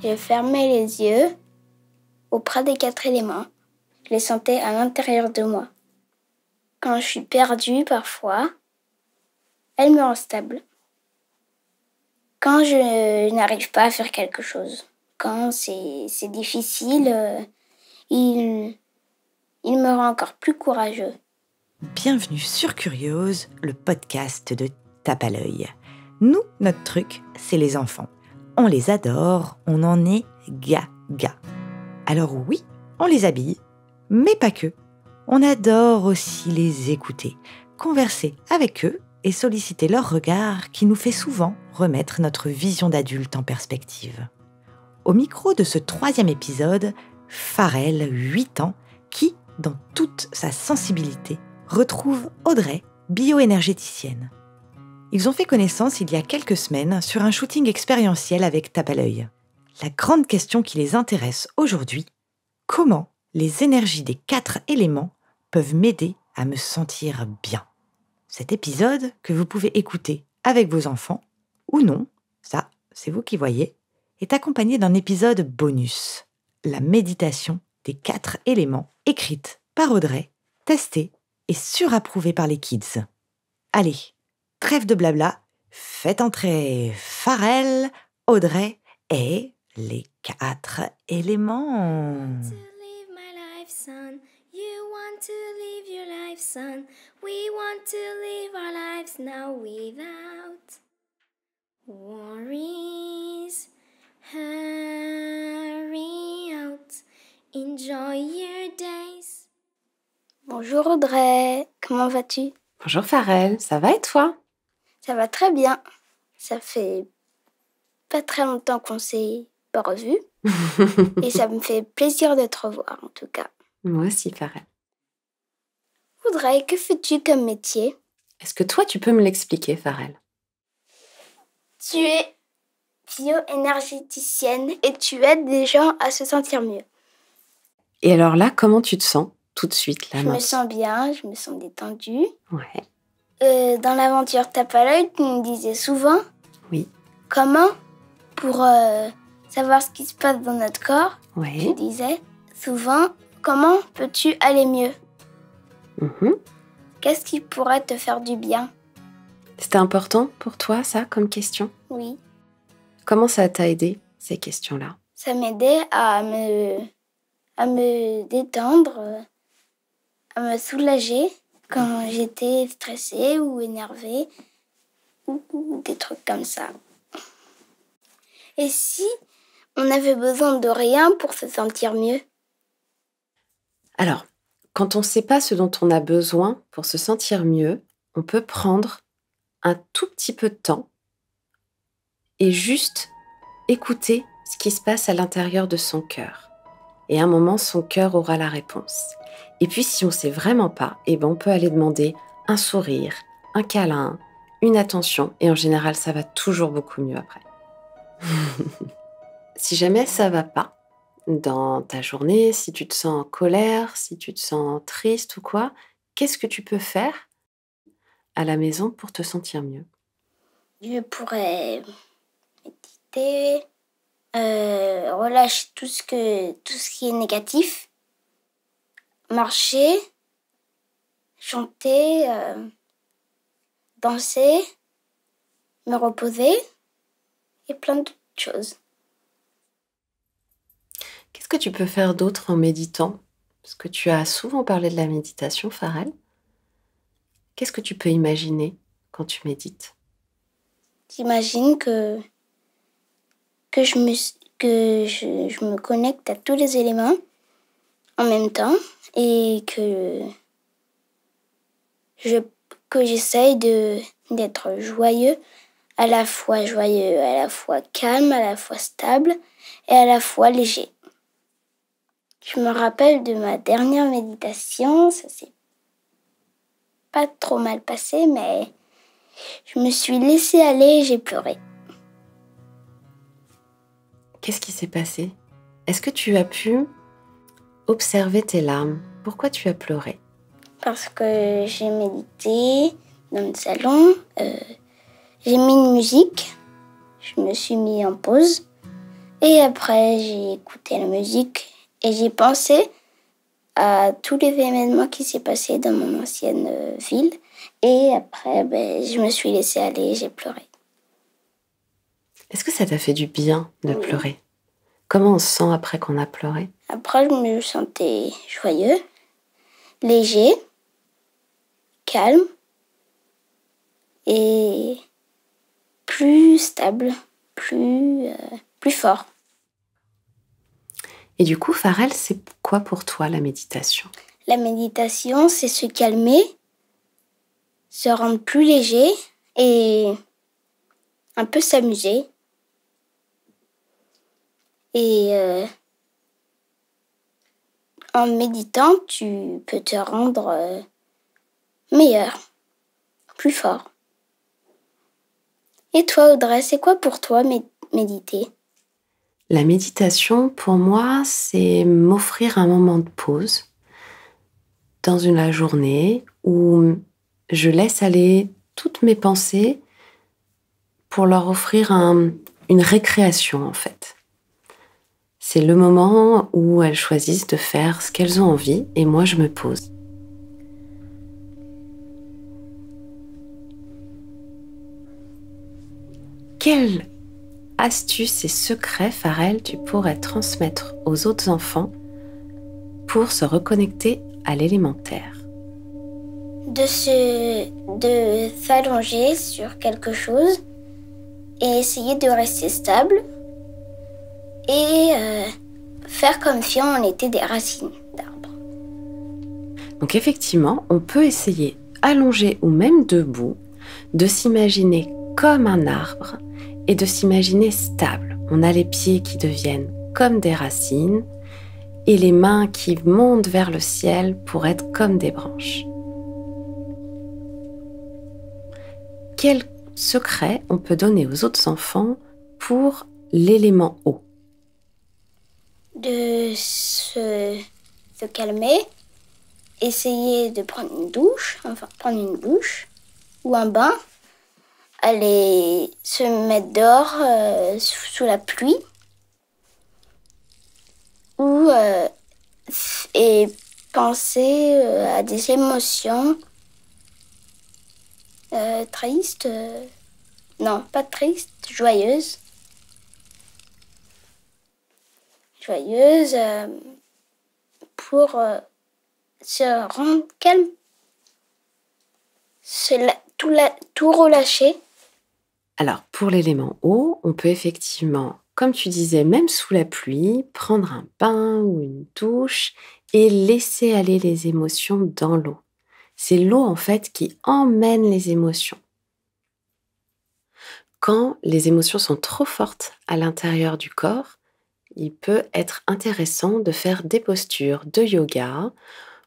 Je fermais les yeux auprès des 4 éléments. Je les sentais à l'intérieur de moi. Quand je suis perdue parfois, elles me rendent stable. Quand je n'arrive pas à faire quelque chose, quand c'est difficile, il me rend encore plus courageux. Bienvenue sur Curiose, le podcast de Tape à l'œil. Nous, notre truc, c'est les enfants. On les adore, on en est gaga. Alors oui, on les habille, mais pas que. On adore aussi les écouter, converser avec eux et solliciter leur regard qui nous fait souvent remettre notre vision d'adulte en perspective. Au micro de ce 3e épisode, Pharrell, 8 ans, qui, dans toute sa sensibilité, retrouve Audrey, bioénergéticienne. Ils ont fait connaissance il y a quelques semaines sur un shooting expérientiel avec Tape à l'œil. La grande question qui les intéresse aujourd'hui, comment les énergies des 4 éléments peuvent m'aider à me sentir bien? Cet épisode, que vous pouvez écouter avec vos enfants, ou non, ça, c'est vous qui voyez, est accompagné d'un épisode bonus, la méditation des 4 éléments, écrite par Audrey, testée et surapprouvée par les kids. Allez, trêve de blabla, faites entrer Pharrell, Audrey et les 4 éléments. You want to live your life, son. We want to live our lives now without worries. Hurry out, enjoy your days. Bonjour Audrey, comment vas-tu? Bonjour Pharrell, ça va et toi? Ça va très bien. Ça fait pas très longtemps qu'on s'est pas revus et ça me fait plaisir de te revoir en tout cas. Moi aussi Pharrell. Audrey, que fais-tu comme métier? Est-ce que toi tu peux me l'expliquer Pharrell? Tu es bioénergéticienne et tu aides les gens à se sentir mieux. Et alors là, comment tu te sens tout de suite là? Je me sens bien, je me sens détendue. Ouais. Dans l'aventure Tape à l'œil, tu me disais souvent Oui. comment, pour savoir ce qui se passe dans notre corps, Ouais. tu disais souvent comment peux-tu aller mieux? Qu'est-ce qui pourrait te faire du bien? C'était important pour toi ça comme question? Oui. Comment ça t'a aidé ces questions-là? Ça m'aidait à me détendre, à me soulager quand j'étais stressée ou énervée ou des trucs comme ça. Et si on avait besoin de rien pour se sentir mieux? Alors, quand on ne sait pas ce dont on a besoin pour se sentir mieux, on peut prendre un tout petit peu de temps et juste écouter ce qui se passe à l'intérieur de son cœur. Et à un moment, son cœur aura la réponse. Et puis, si on ne sait vraiment pas, on peut aller demander un sourire, un câlin, une attention. Et en général, ça va toujours beaucoup mieux après. Si jamais ça ne va pas dans ta journée, si tu te sens en colère, si tu te sens triste ou quoi, qu'est-ce que tu peux faire à la maison pour te sentir mieux? Je pourrais méditer, relâcher tout ce qui est négatif, marcher, chanter, danser, me reposer et plein d'autres choses. Qu'est-ce que tu peux faire d'autre en méditant? Parce que tu as souvent parlé de la méditation, Pharrell. Qu'est-ce que tu peux imaginer quand tu médites? J'imagine que je me connecte à tous les éléments en même temps et que j'essaye d'être joyeux, à la fois calme, à la fois stable et à la fois léger. Je me rappelle de ma dernière méditation, ça s'est pas trop mal passé, mais je me suis laissée aller et j'ai pleuré. Qu'est-ce qui s'est passé? Est-ce que tu as pu observer tes larmes? Pourquoi tu as pleuré? Parce que j'ai médité dans le salon, j'ai mis une musique, je me suis mis en pause Et après, j'ai écouté la musique et j'ai pensé à tous les événements qui s'est passé dans mon ancienne ville. Et après, je me suis laissée aller, j'ai pleuré. Est-ce que ça t'a fait du bien de pleurer? Comment on se sent après qu'on a pleuré? Après, je me sentais joyeux, léger, calme et plus stable, plus fort. Et du coup, Pharrell, c'est quoi pour toi la méditation? La méditation, c'est se calmer, se rendre plus léger et un peu s'amuser. Et en méditant, tu peux te rendre meilleur, plus fort. Et toi, Audrey, c'est quoi pour toi méditer? La méditation, pour moi, c'est m'offrir un moment de pause dans la journée où je laisse aller toutes mes pensées pour leur offrir une récréation, en fait. C'est le moment où elles choisissent de faire ce qu'elles ont envie et moi, je me pose. Quelle astuce et secret, Pharrell, tu pourrais transmettre aux autres enfants pour se reconnecter à l'élémentaire? De s'allonger sur quelque chose et essayer de rester stable et faire comme si on était des racines d'arbres. Donc effectivement, on peut essayer, allongé ou même debout, de s'imaginer comme un arbre et de s'imaginer stable. On a les pieds qui deviennent comme des racines et les mains qui montent vers le ciel pour être comme des branches. Quel secret on peut donner aux autres enfants pour l'élément eau? De se calmer, essayer de prendre une douche ou un bain, aller se mettre dehors sous la pluie ou et penser à des émotions tristes, non pas tristes, joyeuses pour se rendre calme, tout relâcher. Alors, pour l'élément eau, on peut effectivement, comme tu disais, même sous la pluie, prendre un bain ou une douche et laisser aller les émotions dans l'eau. C'est l'eau, en fait, qui emmène les émotions. Quand les émotions sont trop fortes à l'intérieur du corps, il peut être intéressant de faire des postures de yoga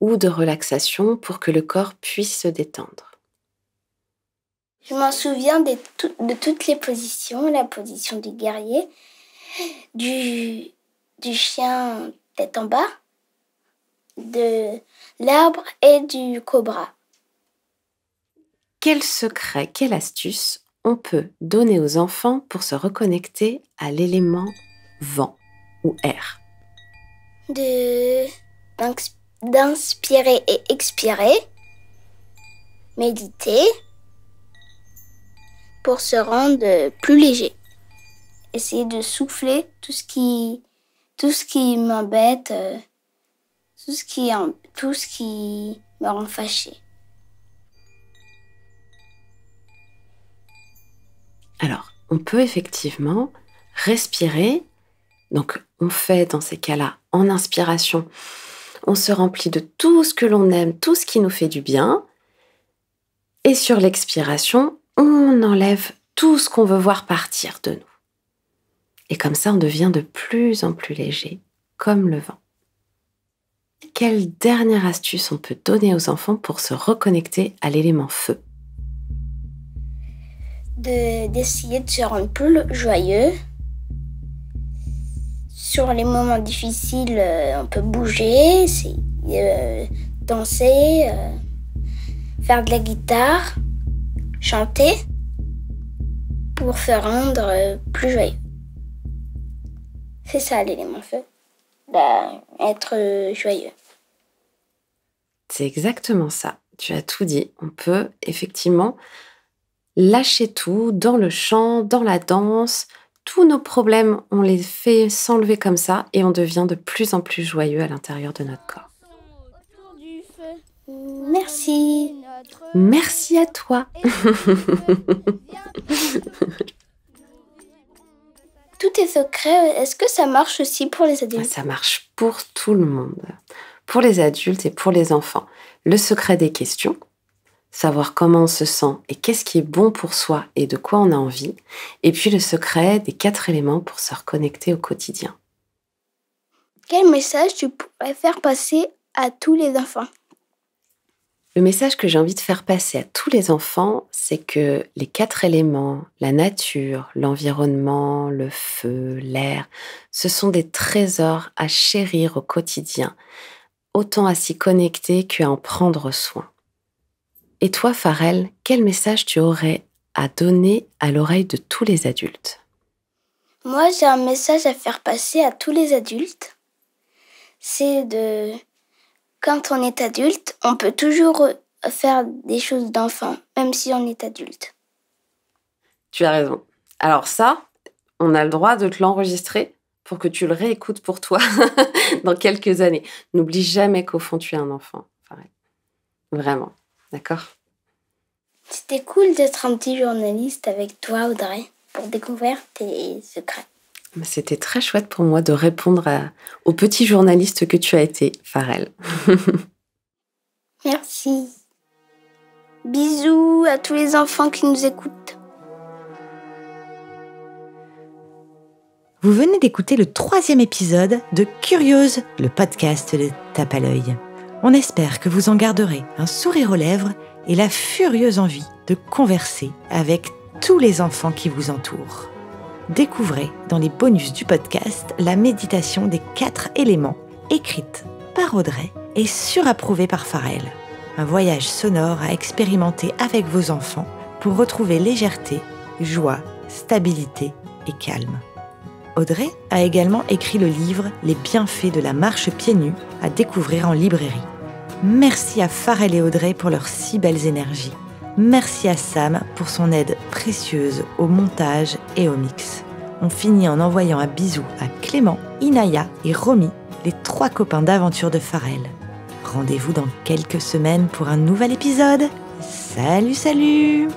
ou de relaxation pour que le corps puisse se détendre. Je m'en souviens de toutes les positions, la position du guerrier, du chien tête en bas, de l'arbre et du cobra. Quel secret, quelle astuce on peut donner aux enfants pour se reconnecter à l'élément vent ou air? D'inspirer et expirer, méditer pour se rendre plus léger. Essayer de souffler tout ce qui m'embête, tout ce qui me rend fâchée. Alors, on peut effectivement respirer. Donc, on fait dans ces cas-là, en inspiration, on se remplit de tout ce que l'on aime, tout ce qui nous fait du bien. Et sur l'expiration, on enlève tout ce qu'on veut voir partir de nous. Et comme ça, on devient de plus en plus léger, comme le vent. Quelle dernière astuce on peut donner aux enfants pour se reconnecter à l'élément feu? D'essayer de se rendre plus joyeux. Sur les moments difficiles, on peut bouger, danser, faire de la guitare, chanter pour se rendre plus joyeux. C'est ça l'élément feu. Être joyeux. C'est exactement ça. Tu as tout dit. On peut effectivement lâcher tout dans le chant, dans la danse. Tous nos problèmes, on les fait s'enlever comme ça et on devient de plus en plus joyeux à l'intérieur de notre corps. Merci. Merci à toi. Tout est secret. Est-ce que ça marche aussi pour les adultes? Ça marche pour tout le monde, pour les adultes et pour les enfants. Le secret des questions, savoir comment on se sent et qu'est-ce qui est bon pour soi et de quoi on a envie. Et puis le secret des 4 éléments pour se reconnecter au quotidien. Quel message tu pourrais faire passer à tous les enfants? Le message que j'ai envie de faire passer à tous les enfants, c'est que les 4 éléments, la nature, l'environnement, le feu, l'air, ce sont des trésors à chérir au quotidien, autant à s'y connecter qu'à en prendre soin. Et toi, Pharrell, quel message tu aurais à donner à l'oreille de tous les adultes? Moi, j'ai un message à faire passer à tous les adultes. C'est de... Quand on est adulte, on peut toujours faire des choses d'enfant, même si on est adulte. Tu as raison. Alors ça, on a le droit de te l'enregistrer pour que tu le réécoutes pour toi dans quelques années. N'oublie jamais qu'au fond, tu es un enfant. Pharrell. Vraiment. D'accord? C'était cool d'être un petit journaliste avec toi, Audrey, pour découvrir tes secrets. C'était très chouette pour moi de répondre au petit journaliste que tu as été, Pharrell. Merci. Bisous à tous les enfants qui nous écoutent. Vous venez d'écouter le 3e épisode de Curieuse, le podcast de Tape à l'œil. On espère que vous en garderez un sourire aux lèvres et la furieuse envie de converser avec tous les enfants qui vous entourent. Découvrez dans les bonus du podcast la méditation des 4 éléments, écrite par Audrey et surapprouvée par Pharrell. Un voyage sonore à expérimenter avec vos enfants pour retrouver légèreté, joie, stabilité et calme. Audrey a également écrit le livre « Les bienfaits de la marche pieds nus » à découvrir en librairie. Merci à Pharrell et Audrey pour leurs si belles énergies. Merci à Sam pour son aide précieuse au montage et au mix. On finit en envoyant un bisou à Clément, Inaya et Romy, les 3 copains d'aventure de Pharrell. Rendez-vous dans quelques semaines pour un nouvel épisode. Salut, salut!